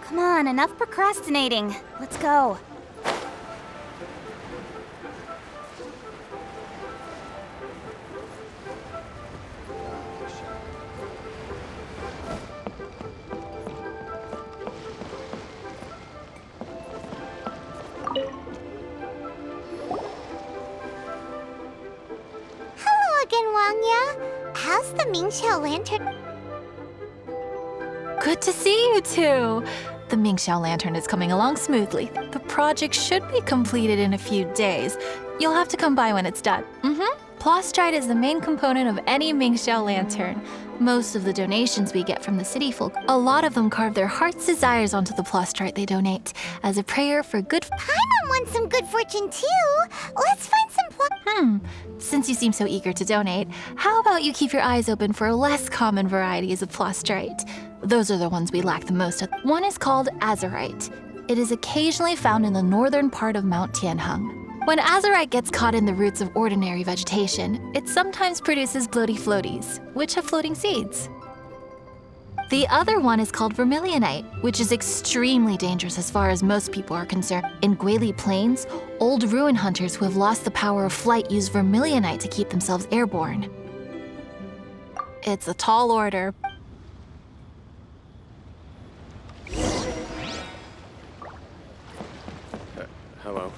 Come on, enough procrastinating. Let's go. Hello again, Wangya. How's the Mingxiao lantern? Good to see you two. The Mingxiao lantern is coming along smoothly. The project should be completed in a few days. You'll have to come by when it's done. Plastrite is the main component of any Mingxiao lantern. Most of the donations we get from the city folk, a lot of them carve their heart's desires onto the plastrite they donate as a prayer for good. Paimon wants some good fortune too. Let's find some Since you seem so eager to donate, how about you keep your eyes open for less common varieties of plastrite? Those are the ones we lack the most of. One is called azurite. It is occasionally found in the northern part of Mount Tianheng. When azurite gets caught in the roots of ordinary vegetation, it sometimes produces bloaty floaties, which have floating seeds. The other one is called vermilionite, which is extremely dangerous as far as most people are concerned. In Guili Plains, old ruin hunters who have lost the power of flight use vermilionite to keep themselves airborne. It's a tall order. Hello.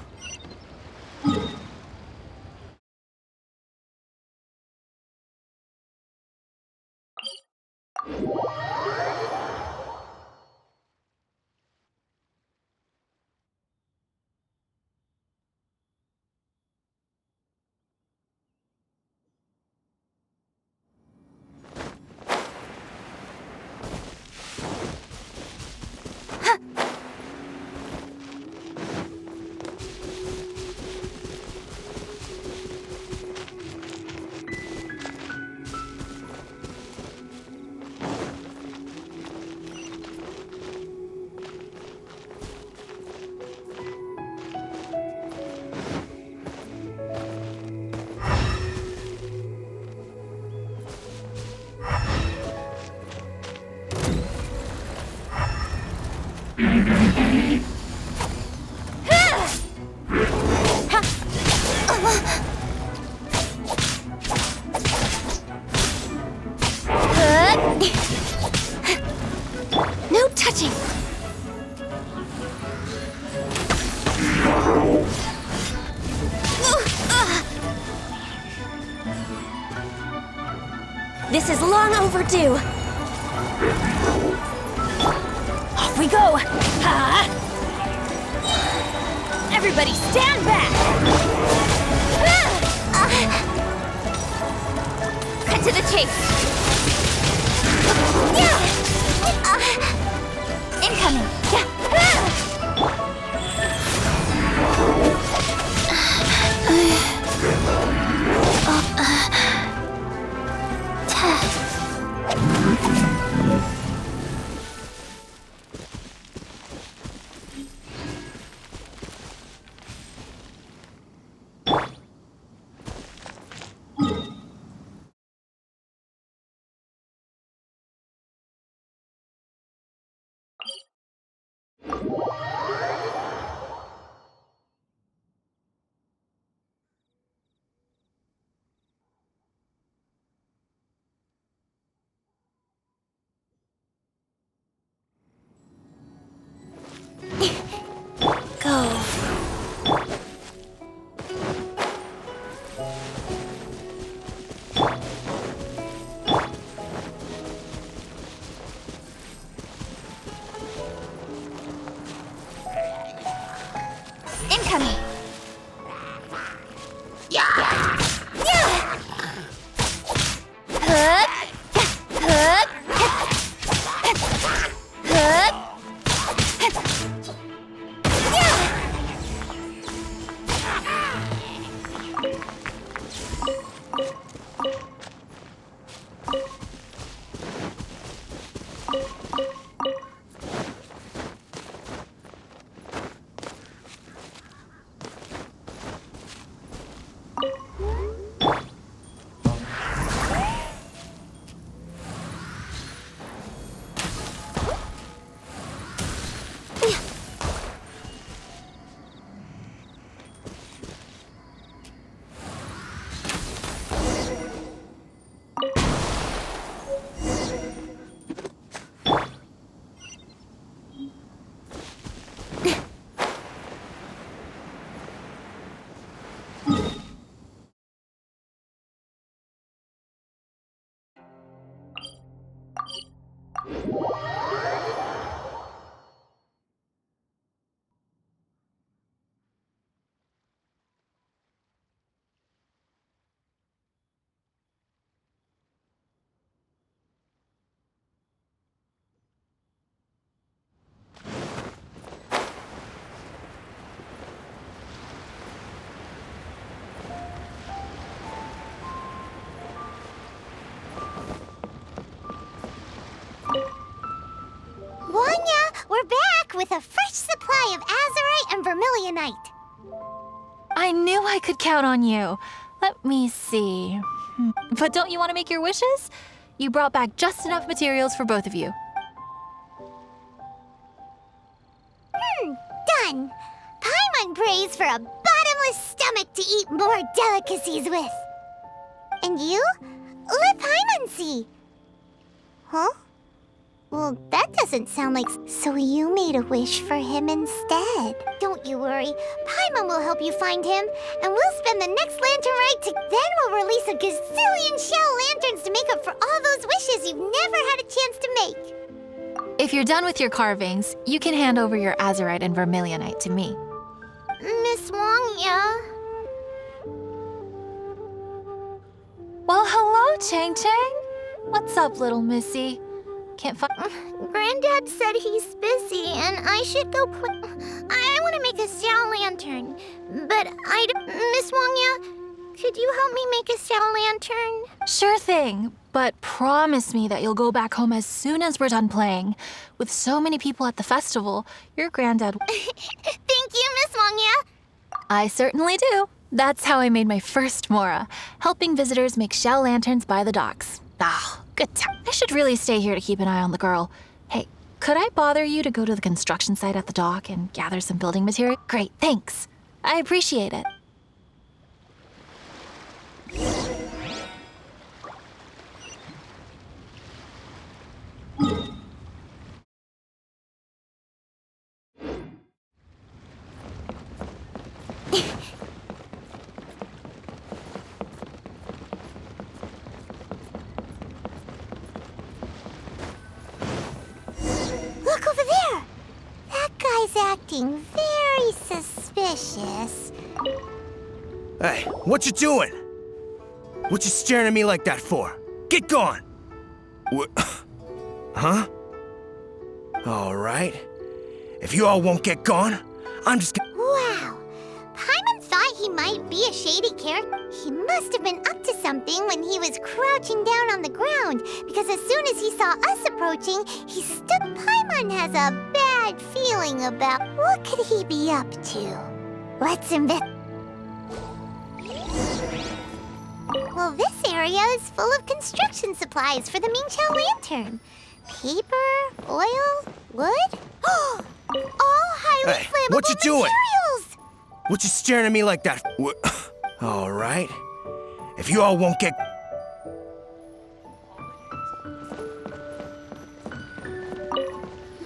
No touching! This is long overdue. Off we go! Ha! Everybody stand back! Cut to the chase! Incoming! Go. Incoming. with a fresh supply of azurite and vermilionite. I knew I could count on you. Let me see. But don't you want to make your wishes? You brought back just enough materials for both of you. Done. Paimon prays for a bottomless stomach to eat more delicacies with. And you? Let Paimon see. Huh? Well, that doesn't sound like... So you made a wish for him instead. Don't you worry. Paimon will help you find him, and we'll spend the next lantern rite to... Then we'll release a gazillion shell lanterns to make up for all those wishes you've never had a chance to make. If you're done with your carvings, you can hand over your azurite and vermilionite to me. Miss Wong, yeah? Well, hello, Chang Chang. What's up, little missy? Can't find... Granddad said he's busy and I should go play. I want to make a shell lantern, but Miss Wongya, could you help me make a shell lantern? Sure thing, but promise me that you'll go back home as soon as we're done playing. With so many people at the festival, your granddad... Thank you, Miss Wongya. I certainly do. That's how I made my first Mora, helping visitors make shell lanterns by the docks. Ah, good time. I should really stay here to keep an eye on the girl. Hey, could I bother you to go to the construction site at the dock and gather some building material? Great, thanks. I appreciate it. Look over there. That guy's acting very suspicious. Hey, what you doing? What you staring at me like that for? Get gone! Huh? All right. If you all won't get gone, I'm just gonna... Wow. Paimon thought he might be a shady character. He must have been up to something when he was crouching down on the ground, because as soon as he saw us approaching, he stood. Paimon has a bad feeling about... What could he be up to? Let's investigate. Well, this area is full of construction supplies for the Mingqiao lantern. Paper, oil, wood. All highly Hey, flammable what you doing? materials! What you staring at me like that? All right. If you all won't get...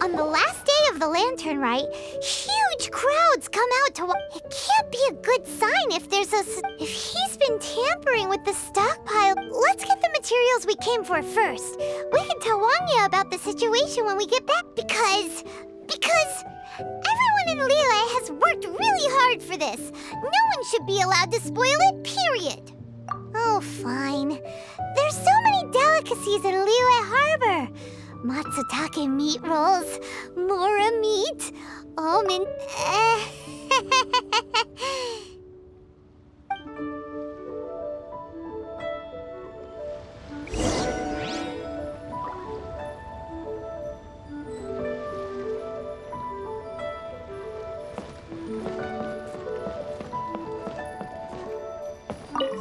On the last day of the lantern rite, huge crowds come out to watch. It can't be a good sign if if he's been tampering with the stockpile. Let's get the materials we came for first. We can tell Wangya about the situation when we get back because everyone in Liyue has worked really hard for this. No one should be allowed to spoil it, period. Oh, fine. There's so many delicacies in Liyue Harbor. Matsutake meat rolls, Mora meat, almond...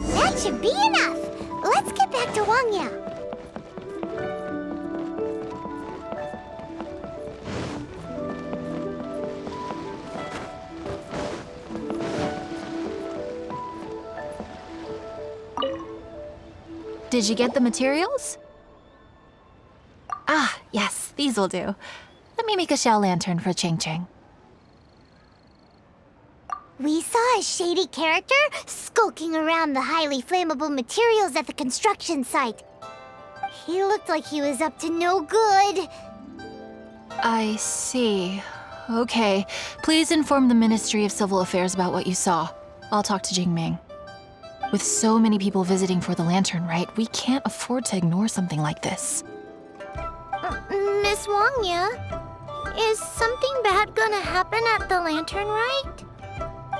That should be enough. Let's get back to Wangya. Did you get the materials? Ah, yes, these will do. Let me make a shell lantern for Ching Ching. We saw a shady character skulking around the highly flammable materials at the construction site. He looked like he was up to no good. I see. Okay, please inform the Ministry of Civil Affairs about what you saw. I'll talk to Jingming. With so many people visiting for the lantern rite, we can't afford to ignore something like this. Miss Wangya, is something bad gonna happen at the lantern rite?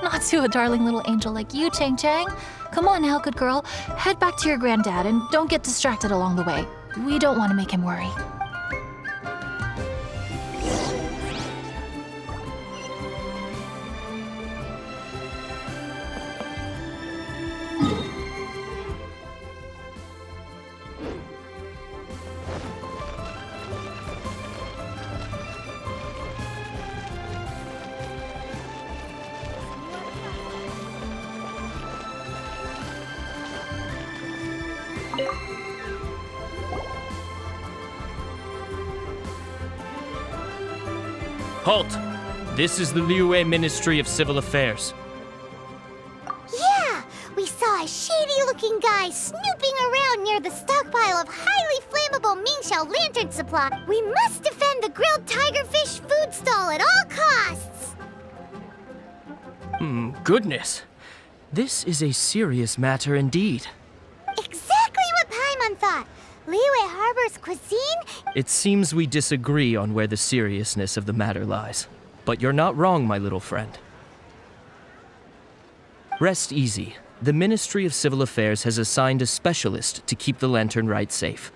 Not to a darling little angel like you, Chang Chang. Come on now, good girl. Head back to your granddad and don't get distracted along the way. We don't want to make him worry. Halt! This is the Liyue Ministry of Civil Affairs. Yeah, we saw a shady-looking guy snooping around near the stockpile of highly flammable Mingxiao lantern supply. We must defend the grilled tigerfish food stall at all costs. Goodness. This is a serious matter indeed. Exactly what Paimon thought. Liyue Harbor's cuisine? It seems we disagree on where the seriousness of the matter lies. But you're not wrong, my little friend. Rest easy. The Ministry of Civil Affairs has assigned a specialist to keep the Lantern Rite safe.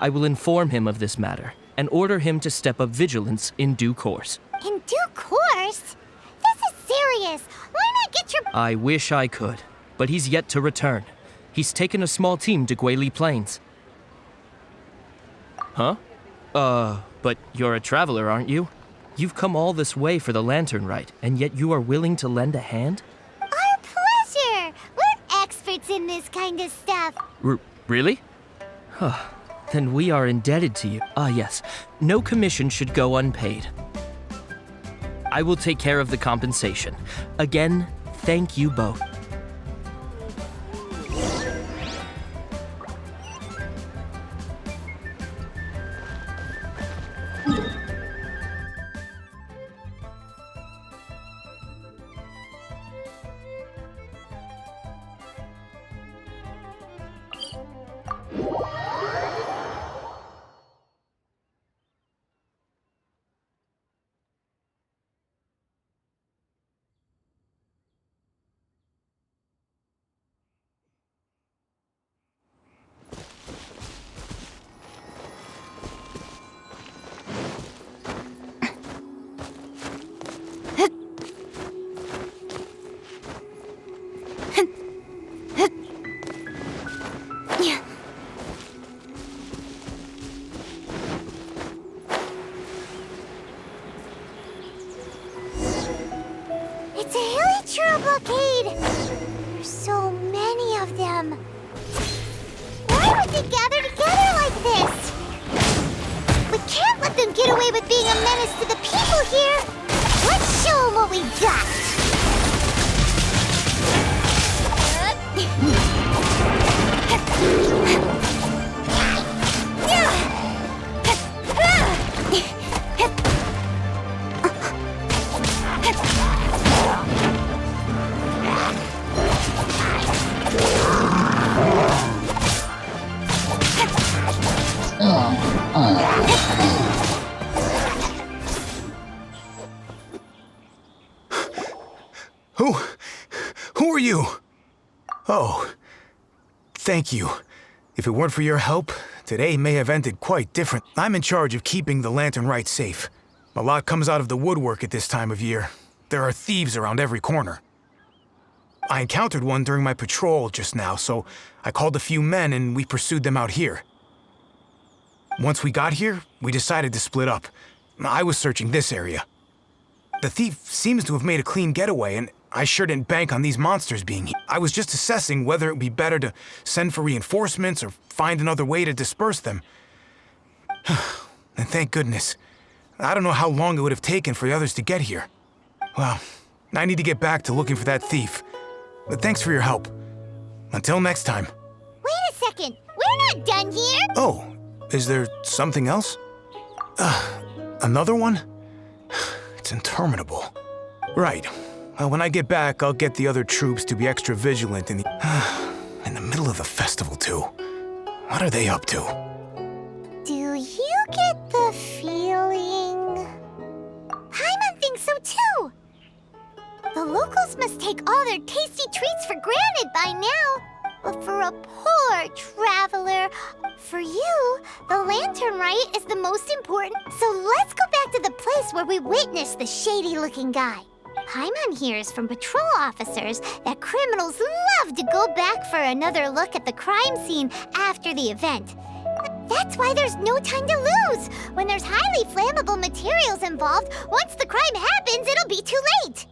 I will inform him of this matter and order him to step up vigilance in due course. In due course? This is serious. Why not get your... I wish I could, but he's yet to return. He's taken a small team to Guili Plains. Huh? But you're a traveler, aren't you? You've come all this way for the Lantern Rite, and yet you are willing to lend a hand? Our pleasure! We're experts in this kind of stuff. Really? Huh. Then we are indebted to you. Ah, yes. No commission should go unpaid. I will take care of the compensation. Again, thank you both. It's a hilly churro blockade! There's so many of them. Why would they gather together like this? We can't let them get away with being a menace to the people here! Let's show them what we got! Who are you? Oh, thank you. If it weren't for your help, today may have ended quite different. I'm in charge of keeping the Lantern Rite safe. A lot comes out of the woodwork at this time of year. There are thieves around every corner. I encountered one during my patrol just now, so I called a few men and we pursued them out here. Once we got here, we decided to split up. I was searching this area. The thief seems to have made a clean getaway, and I sure didn't bank on these monsters being here. I was just assessing whether it would be better to send for reinforcements or find another way to disperse them. And thank goodness. I don't know how long it would have taken for the others to get here. Well, I need to get back to looking for that thief. But thanks for your help. Until next time. Wait a second! We're not done here! Oh, is there something else? Another one? It's interminable. Right. Well, when I get back, I'll get the other troops to be extra vigilant in the middle of the festival, too. What are they up to? Do you get the feeling... Paimon thinks so too! The locals must take all their tasty treats for granted by now. But for a poor traveler, for you, the Lantern Rite is the most important. So let's go back to the place where we witnessed the shady-looking guy. Paimon hears from patrol officers that criminals love to go back for another look at the crime scene after the event. That's why there's no time to lose. When there's highly flammable materials involved, once the crime happens, it'll be too late.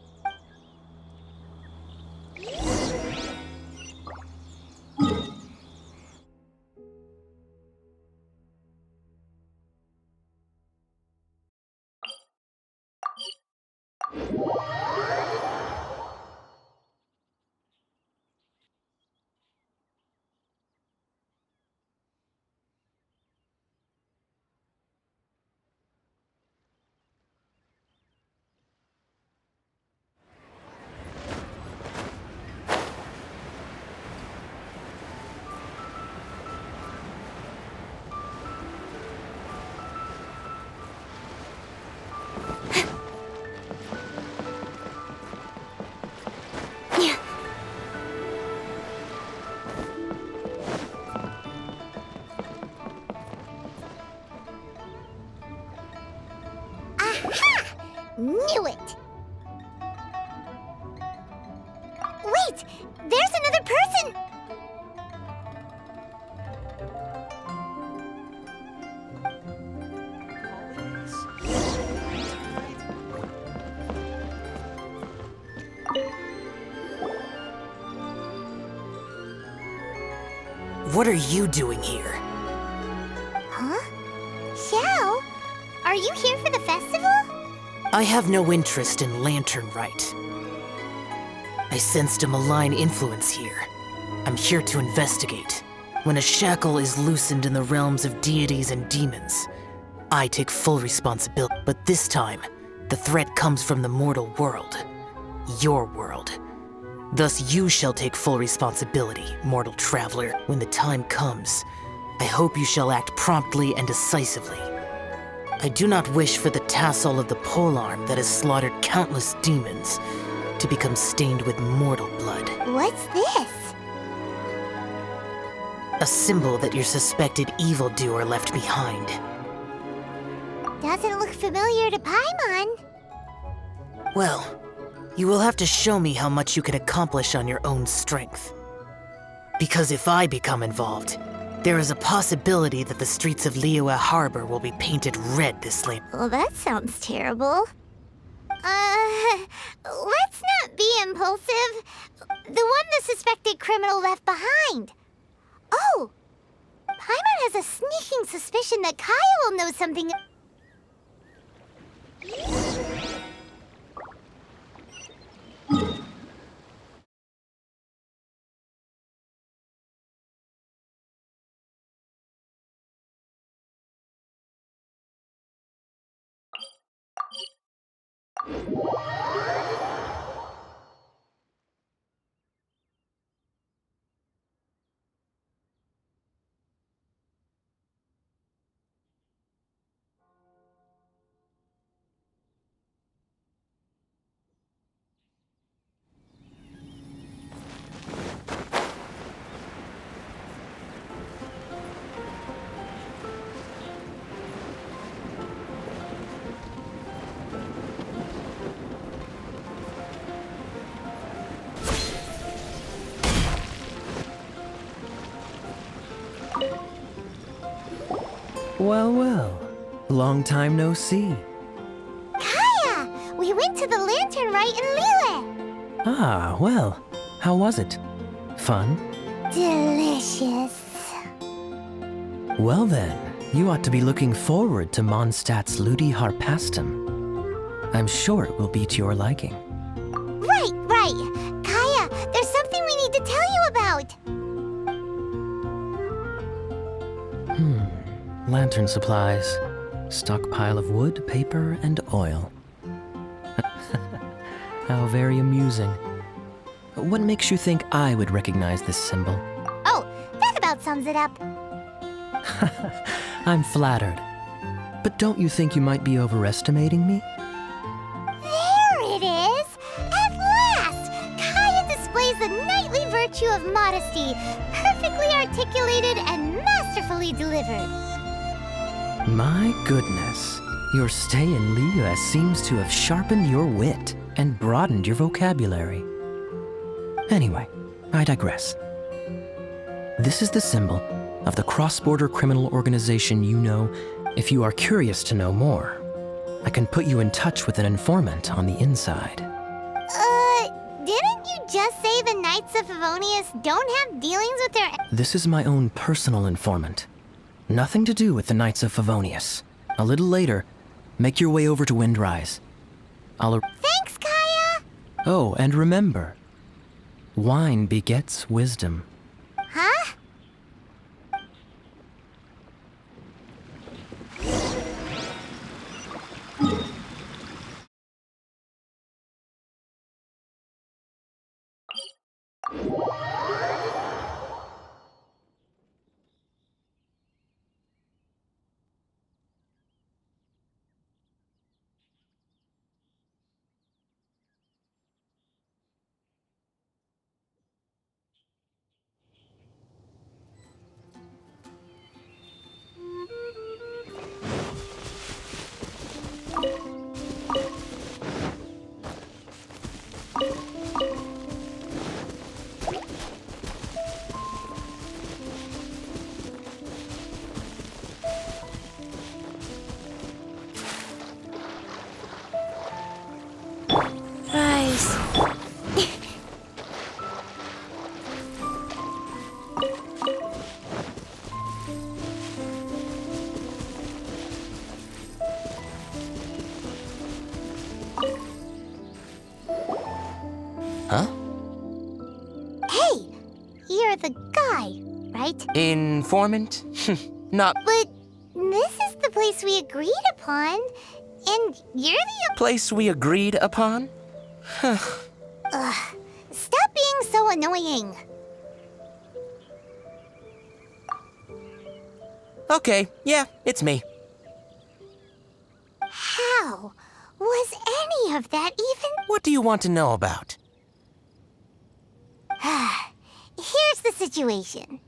Knew it! Wait! There's another person! What are you doing here? Huh? Xiao? Are you here for the festival? I have no interest in Lantern Rite. I sensed a malign influence here. I'm here to investigate. When a shackle is loosened in the realms of deities and demons, I take full responsibility. But this time, the threat comes from the mortal world. Your world. Thus you shall take full responsibility, mortal traveler. When the time comes, I hope you shall act promptly and decisively. I do not wish for the tassel of the polearm that has slaughtered countless demons to become stained with mortal blood. What's this? A symbol that your suspected evildoer left behind. Doesn't look familiar to Paimon. Well, you will have to show me how much you can accomplish on your own strength. Because if I become involved, there is a possibility that the streets of Liyue Harbor will be painted red this late. Well, that sounds terrible. Let's not be impulsive. The one the suspected criminal left behind. Oh! Paimon has a sneaking suspicion that Kaya will know something. Well, well. Long time no see. Kaya! We went to the Lantern Rite in Liyue. Ah, well. How was it? Fun? Delicious. Well then, you ought to be looking forward to Mondstadt's Ludi Harpastum. I'm sure it will be to your liking. Right. Kaya, there's something we need to tell you about. Lantern supplies. Stockpile of wood, paper, and oil. How very amusing. What makes you think I would recognize this symbol? Oh, that about sums it up. I'm flattered. But don't you think you might be overestimating me? There it is! At last! Kaya displays the knightly virtue of modesty, perfectly articulated and masterfully delivered. My goodness. Your stay in Liyue seems to have sharpened your wit and broadened your vocabulary. Anyway, I digress. This is the symbol of the cross-border criminal organization you know. If you are curious to know more, I can put you in touch with an informant on the inside. Didn't you just say the Knights of Favonius don't have dealings with their... This is my own personal informant. Nothing to do with the Knights of Favonius. A little later, make your way over to Windrise. Thanks, Kaya! Oh, and remember, wine begets wisdom. Huh? Huh? Hey, you're the guy, right? Informant? Not But this is the place we agreed upon, and you're the... place we agreed upon? Stop being so annoying. Okay, yeah, it's me. How was any of that even... What do you want to know about? Here's the situation.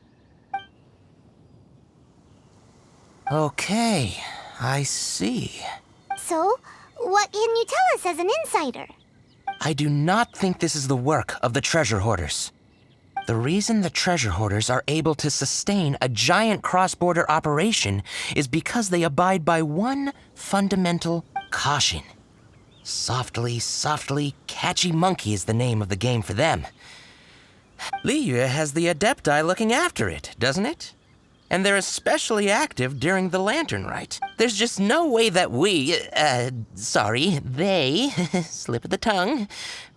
Okay, I see. So, what can you tell us as an insider? I do not think this is the work of the treasure hoarders. The reason the treasure hoarders are able to sustain a giant cross-border operation is because they abide by one fundamental caution. Softly, softly, catchy monkey is the name of the game for them. Liyue has the Adepti looking after it, doesn't it? And they're especially active during the Lantern Rite. There's just no way that they, slip of the tongue,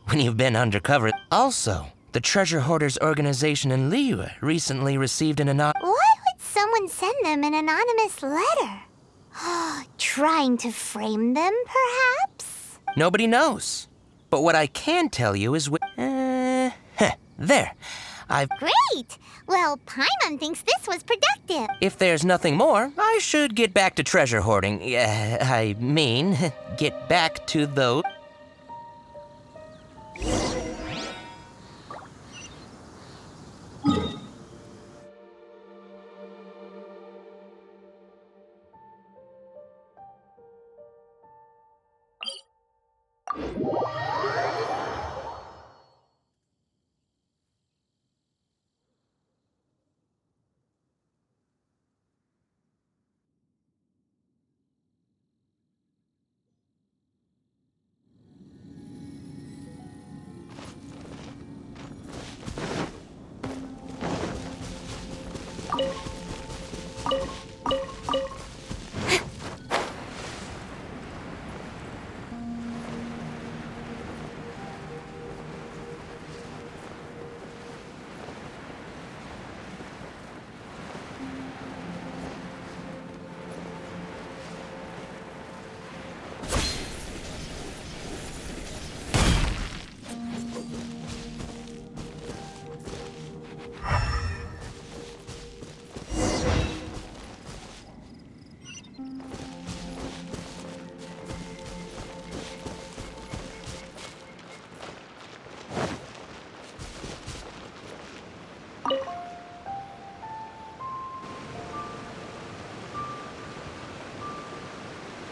when you've been undercover. Also, the Treasure Hoarders organization in Liyue recently received an Why would someone send them an anonymous letter? Trying to frame them, perhaps? Nobody knows. But what I can tell you is there. Great! Well, Paimon thinks this was productive. If there's nothing more, I should get back to treasure hoarding. Get back to those.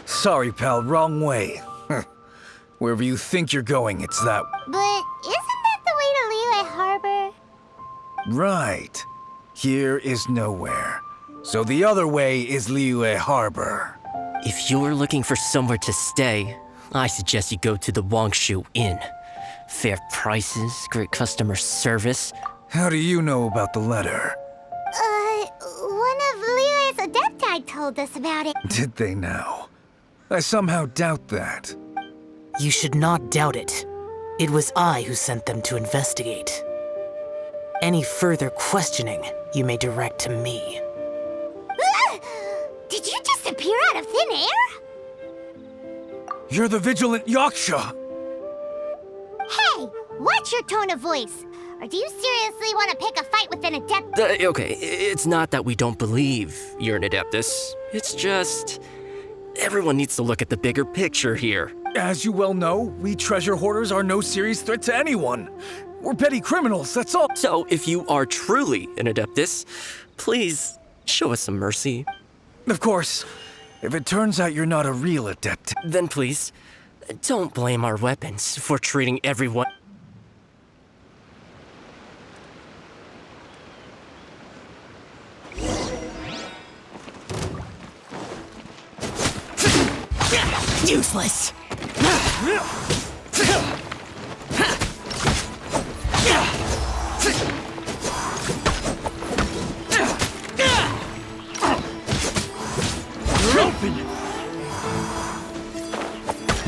Sorry, pal, wrong way. Wherever you think you're going, it's that... But isn't that the way to Liyue Harbor? Right. Here is nowhere. So the other way is Liyue Harbor. If you're looking for somewhere to stay, I suggest you go to the Wangshu Inn. Fair prices, great customer service. How do you know about the letter? One of Liyue's Adepti told us about it. Did they now? I somehow doubt that. You should not doubt it. It was I who sent them to investigate. Any further questioning you may direct to me. Did you just appear out of thin air? You're the vigilant Yaksha! Hey, watch your tone of voice. Or do you seriously want to pick a fight with an adept? Okay, it's not that we don't believe you're an Adeptus. It's just... everyone needs to look at the bigger picture here. As you well know, we treasure hoarders are no serious threat to anyone. We're petty criminals, that's all. So, if you are truly an Adeptus, please show us some mercy. Of course. If it turns out you're not a real adept... Then please, don't blame our weapons for treating everyone... Useless! You're open!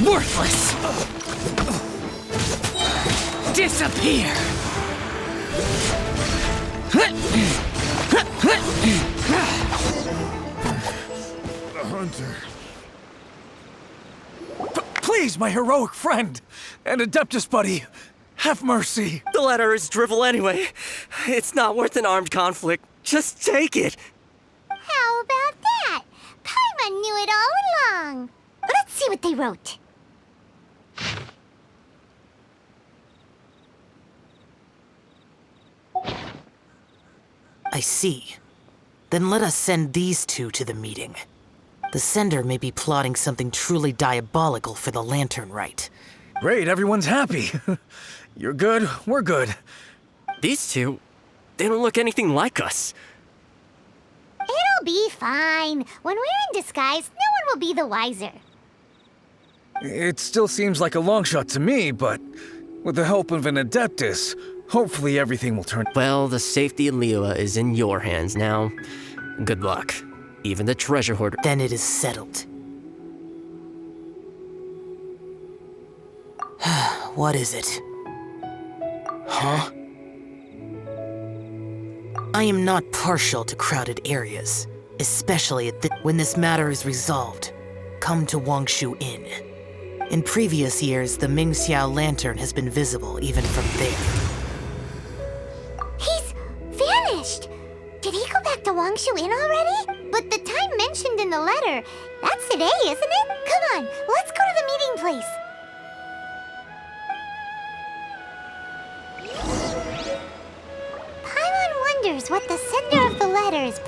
Worthless! Disappear! The hunter. Please, my heroic friend and Adeptus buddy, have mercy. The letter is drivel anyway. It's not worth an armed conflict. Just take it. How about that? Paimon knew it all along. Let's see what they wrote. I see. Then let us send these two to the meeting. The sender may be plotting something truly diabolical for the Lantern Rite. Great, everyone's happy. You're good, we're good. These two, they don't look anything like us. It'll be fine. When we're in disguise, no one will be the wiser. It still seems like a long shot to me, but with the help of an Adeptus, hopefully everything will turn. Well, the safety of Liyue is in your hands now. Good luck. Even the treasure hoarder. Then it is settled. What is it? Huh? I am not partial to crowded areas, especially when this matter is resolved. Come to Wangshu Inn. In previous years, the Mingxiao lantern has been visible even from there. He's vanished! Did he go back to Wangshu Inn already? But the time mentioned in the letter, that's today, isn't it? Come on, let's go to the meeting place. Paimon wonders what the sender of the letter is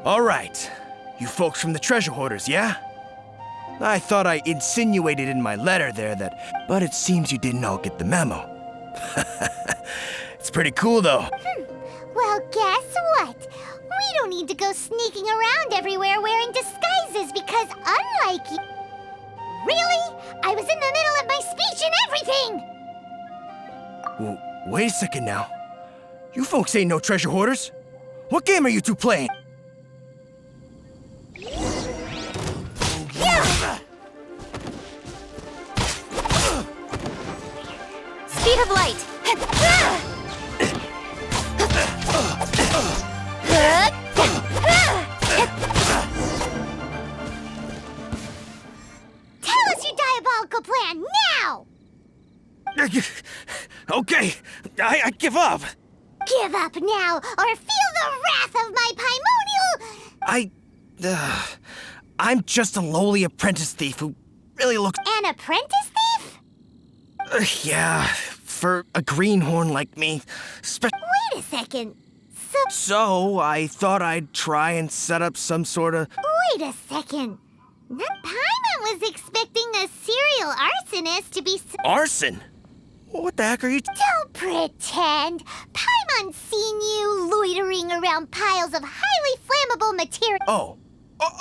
All right. You folks from the treasure hoarders, yeah? I thought I insinuated in my letter there that, but it seems you didn't all get the memo. It's pretty cool, though. Well, guess what? We don't need to go sneaking around everywhere wearing disguises because unlike you... Really? I was in the middle of my speech and everything! Well, wait a second now. You folks ain't no treasure hoarders. What game are you two playing? Speed of light. Tell us your diabolical plan now! Okay, I give up. Give up now, or feel the wrath of my Paimonial... I'm just a lowly apprentice thief who really looks... An apprentice thief? Yeah, for a greenhorn like me. Wait a second. So I thought I'd try and set up some sort of... Wait a second. Paimon was expecting a serial arsonist to be... Arson? What the heck are you... Don't pretend. Paimon's seen you loitering around piles of highly flammable material.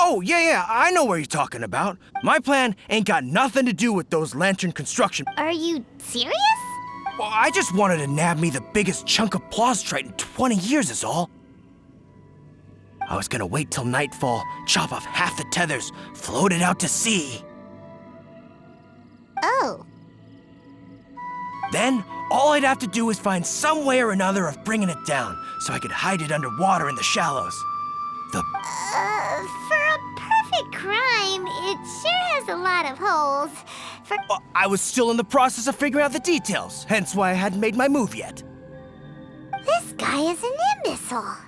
Oh, yeah, I know what you're talking about. My plan ain't got nothing to do with those lantern construction. Are you serious? Well, I just wanted to nab me the biggest chunk of plaustrite in 20 years is all. I was gonna wait till nightfall, chop off half the tethers, float it out to sea. Oh. Then, all I'd have to do is find some way or another of bringing it down, so I could hide it underwater in the shallows. For a perfect crime, it sure has a lot of holes. I was still in the process of figuring out the details, hence why I hadn't made my move yet. This guy is an imbecile.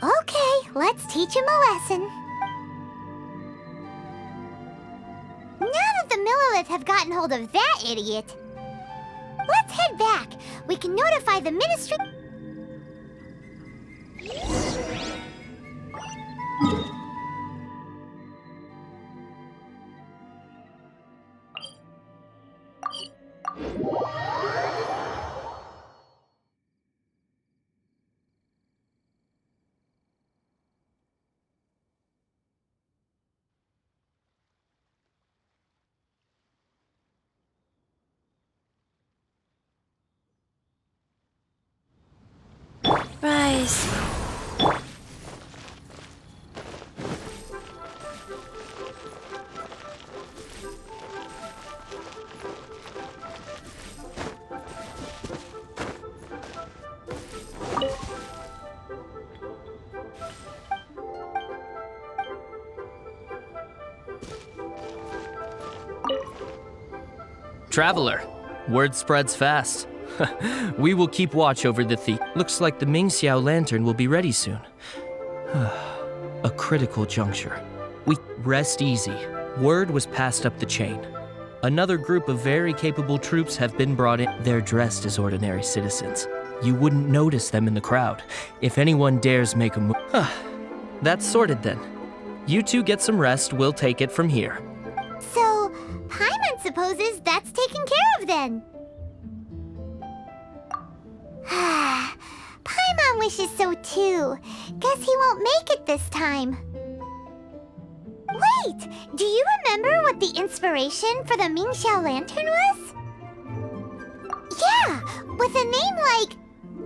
Okay, let's teach him a lesson. Now that the Millilith have gotten hold of that idiot, let's head back. We can notify the Ministry. Rise. Traveler, word spreads fast. We will keep watch over the thief. Looks like the Mingxiao lantern will be ready soon. A critical juncture. We rest easy. Word was passed up the chain. Another group of very capable troops have been brought in. They're dressed as ordinary citizens. You wouldn't notice them in the crowd. If anyone dares make a move. That's sorted then. You two get some rest, we'll take it from here. So, Paimon supposes that's taken care of then. Paimon wishes so too. Guess he won't make it this time. Wait! Do you remember what the inspiration for the Mingxiao lantern was? Yeah! With a name like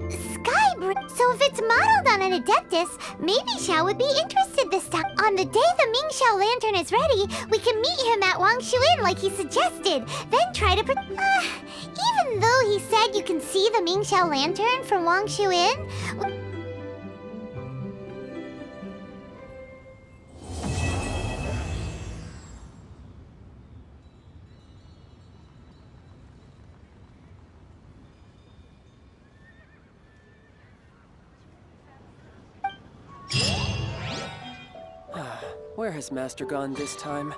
Skybridge. So if it's modeled on an Adeptus, maybe Xiao would be interested this time. On the day the Mingxiao lantern is ready, we can meet him at Wangshuin like he suggested. Then try to even though he said you can see the Mingxiao lantern from Wangshuin. Where has Master gone this time?